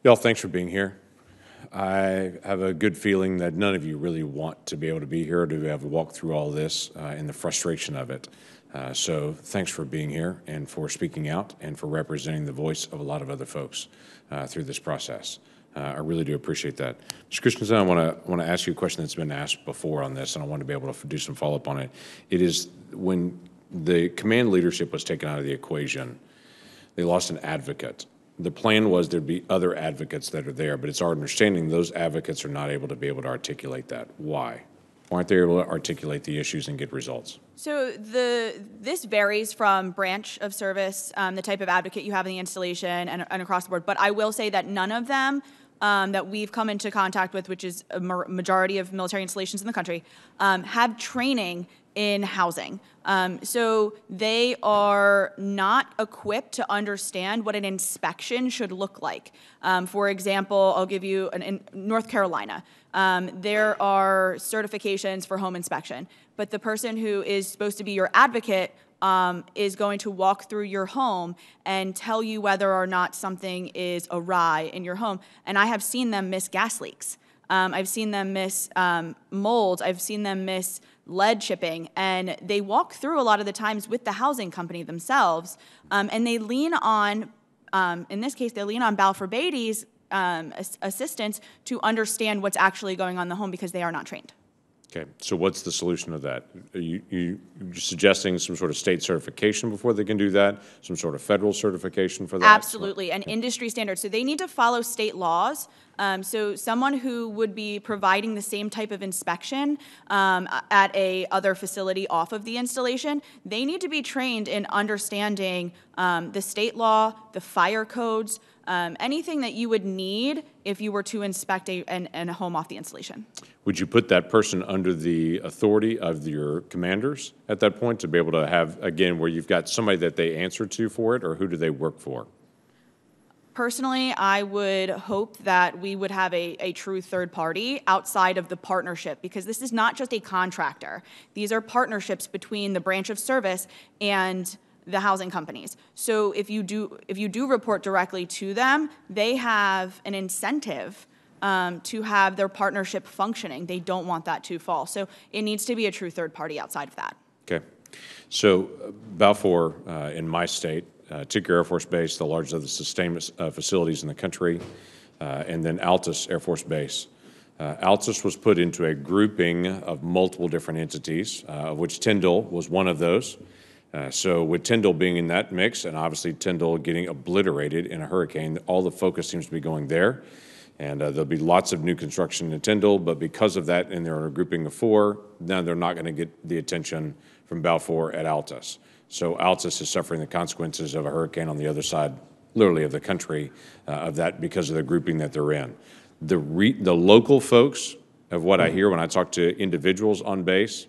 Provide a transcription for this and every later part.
Y'all, thanks for being here. I have a good feeling that none of you really want to be able to be here to have to walk through all this and the frustration of it. So thanks for being here and for speaking out and for representing the voice of a lot of other folks through this process. I really do appreciate that. Mr. Christensen, I want to ask you a question that's been asked before on this, and I want to be able to do some follow-up on it. It is when the command leadership was taken out of the equation, they lost an advocate. The plan was there'd be other advocates that are there, but it's our understanding those advocates are not able to articulate that. Why? Why aren't they able to articulate the issues and get results? So this varies from branch of service, the type of advocate you have in the installation and across the board. But I will say that none of them that we've come into contact with, which is a majority of military installations in the country, have training in housing. So they are not equipped to understand what an inspection should look like. For example, I'll give you in North Carolina. There are certifications for home inspection, but the person who is supposed to be your advocate is going to walk through your home and tell you whether or not something is awry in your home. And I have seen them miss gas leaks. I've seen them miss mold. I've seen them miss lead chipping, and they walk through a lot of the times with the housing company themselves, and they lean on, in this case, they lean on Balfour Beatty's assistance to understand what's actually going on in the home because they are not trained. Okay, so what's the solution to that? Are you suggesting some sort of state certification before they can do that? Some sort of federal certification for that? Absolutely, and industry standards. So they need to follow state laws. So someone who would be providing the same type of inspection at a other facility off of the installation, they need to be trained in understanding the state law, the fire codes, anything that you would need if you were to inspect a home off the installation. Would you put that person under the authority of your commanders at that point to be able to have, again, where you've got somebody that they answer to for it, or who do they work for? Personally, I would hope that we would have a true third party outside of the partnership, because this is not just a contractor. These are partnerships between the branch of service and the housing companies. So if you do report directly to them, they have an incentive to have their partnership functioning. They don't want that to fall. So it needs to be a true third party outside of that. Okay. So Balfour in my state, Tinker Air Force Base, the largest of the sustainment facilities in the country, and then Altus Air Force Base. Altus was put into a grouping of multiple different entities, of which Tyndall was one of those. So with Tyndall being in that mix, and obviously Tyndall getting obliterated in a hurricane, all the focus seems to be going there. And there'll be lots of new construction in Tyndall, but because of that, and they're a grouping of four, now they're not going to get the attention from Balfour at Altus. So Altus is suffering the consequences of a hurricane on the other side, literally, of the country of that because of the grouping that they're in. The local folks, of what I hear when I talk to individuals on base,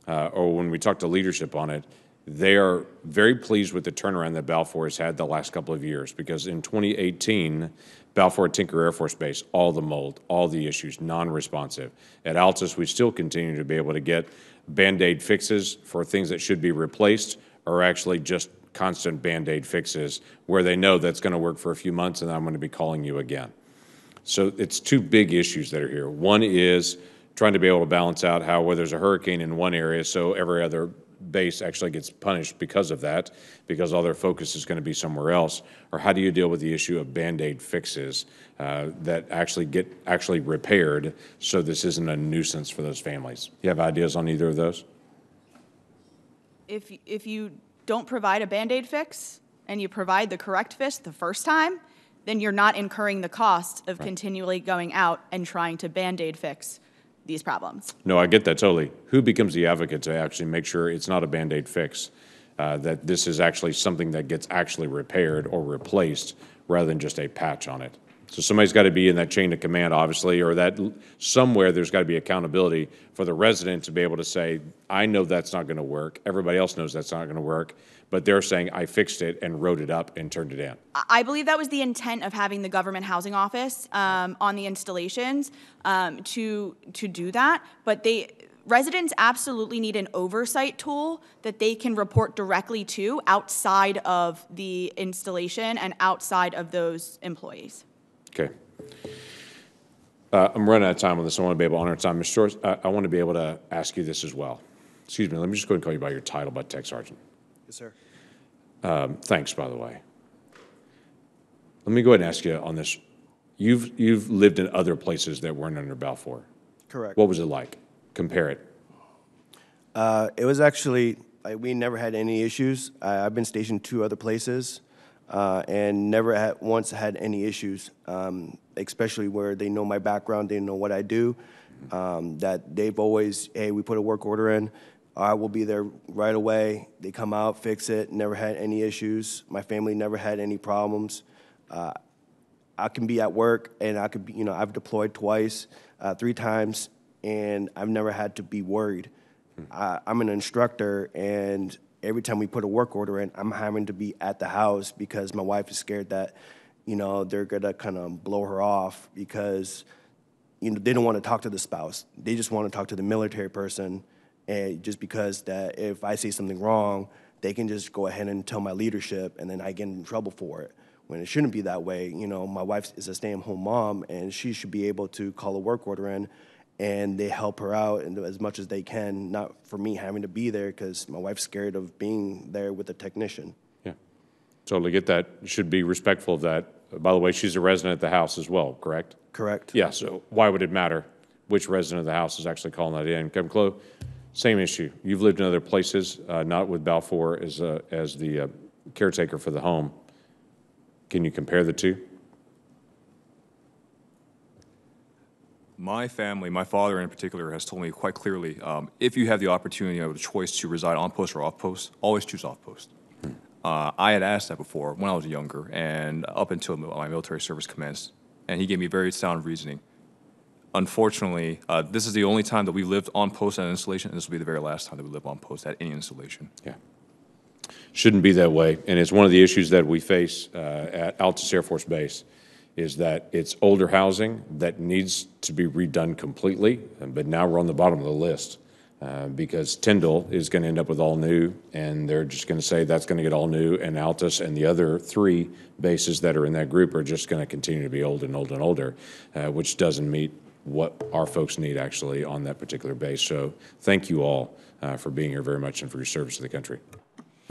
or when we talk to leadership on it, they are very pleased with the turnaround that Balfour has had the last couple of years, because in 2018, Balfour Tinker Air Force Base, all the mold, all the issues, non-responsive. At Altus, we still continue to be able to get Band-Aid fixes for things that should be replaced, or actually just constant Band-Aid fixes where they know that's going to work for a few months and I'm going to be calling you again. So it's two big issues that are here. One is trying to be able to balance out how, where there's a hurricane in one area, so every other base actually gets punished because of that, because all their focus is going to be somewhere else. Or how do you deal with the issue of Band-Aid fixes that actually get repaired, so this isn't a nuisance for those families? You have ideas on either of those? If you don't provide a Band-Aid fix and you provide the correct fix the first time, then you're not incurring the cost of continually going out and trying to Band-Aid fix these problems. No, I get that totally. Who becomes the advocate to actually make sure it's not a Band-Aid fix, that this is actually something that gets actually repaired or replaced rather than just a patch on it? So somebody's got to be in that chain of command, obviously, or that somewhere there's got to be accountability for the resident to be able to say, I know that's not going to work. Everybody else knows that's not going to work, but they're saying I fixed it and wrote it up and turned it in. I believe that was the intent of having the government housing office on the installations to do that, but residents absolutely need an oversight tool that they can report directly to outside of the installation and outside of those employees. Okay. I'm running out of time on this. I want to be able to honor time. Mr. Shores, I want to be able to ask you this as well. Excuse me, let me just go ahead and call you by your title, by Tech Sergeant. Yes, sir. Thanks, by the way. Let me go ahead and ask you on this. You've lived in other places that weren't under Balfour. Correct. What was it like? Compare it. It was actually, like, we never had any issues. I've been stationed 2 other places and never once had any issues, especially where they know my background, they know what I do, that they've always, hey, we put a work order in, I will be there right away. They come out, fix it, never had any issues. My family never had any problems. I can be at work and I could be, I've deployed twice, 3 times, and I've never had to be worried. I'm an instructor, and every time we put a work order in, I'm having to be at the house because my wife is scared that, they're gonna kind of blow her off because, they don't want to talk to the spouse. They just want to talk to the military person, and just because that if I say something wrong, they can just go ahead and tell my leadership, and then I get in trouble for it. When it shouldn't be that way. My wife is a stay-at-home mom, and she should be able to call a work order in, and they help her out as much as they can, not for me having to be there because my wife's scared of being there with a technician. Yeah, totally get that. You should be respectful of that. By the way, she's a resident at the house as well, correct? Correct. Yeah, so why would it matter which resident of the house is actually calling that in? Kevin Clough, same issue. You've lived in other places, not with Balfour as the caretaker for the home. Can you compare the two? My family, my father in particular, has told me quite clearly, if you have the opportunity or the choice to reside on post or off post, always choose off post. I had asked that before when I was younger and up until my military service commenced, and he gave me very sound reasoning. Unfortunately, this is the only time that we lived on post at an installation, and this will be the very last time that we live on post at any installation. Yeah. Shouldn't be that way, and it's one of the issues that we face at Altus Air Force Base is that it's older housing that needs to be redone completely, but now we're on the bottom of the list because Tyndall is going to end up with all new, and they're just going to say that's going to get all new, and Altus and the other 3 bases that are in that group are just going to continue to be old and old and older, which doesn't meet what our folks need actually on that particular base. So thank you all for being here very much and for your service to the country.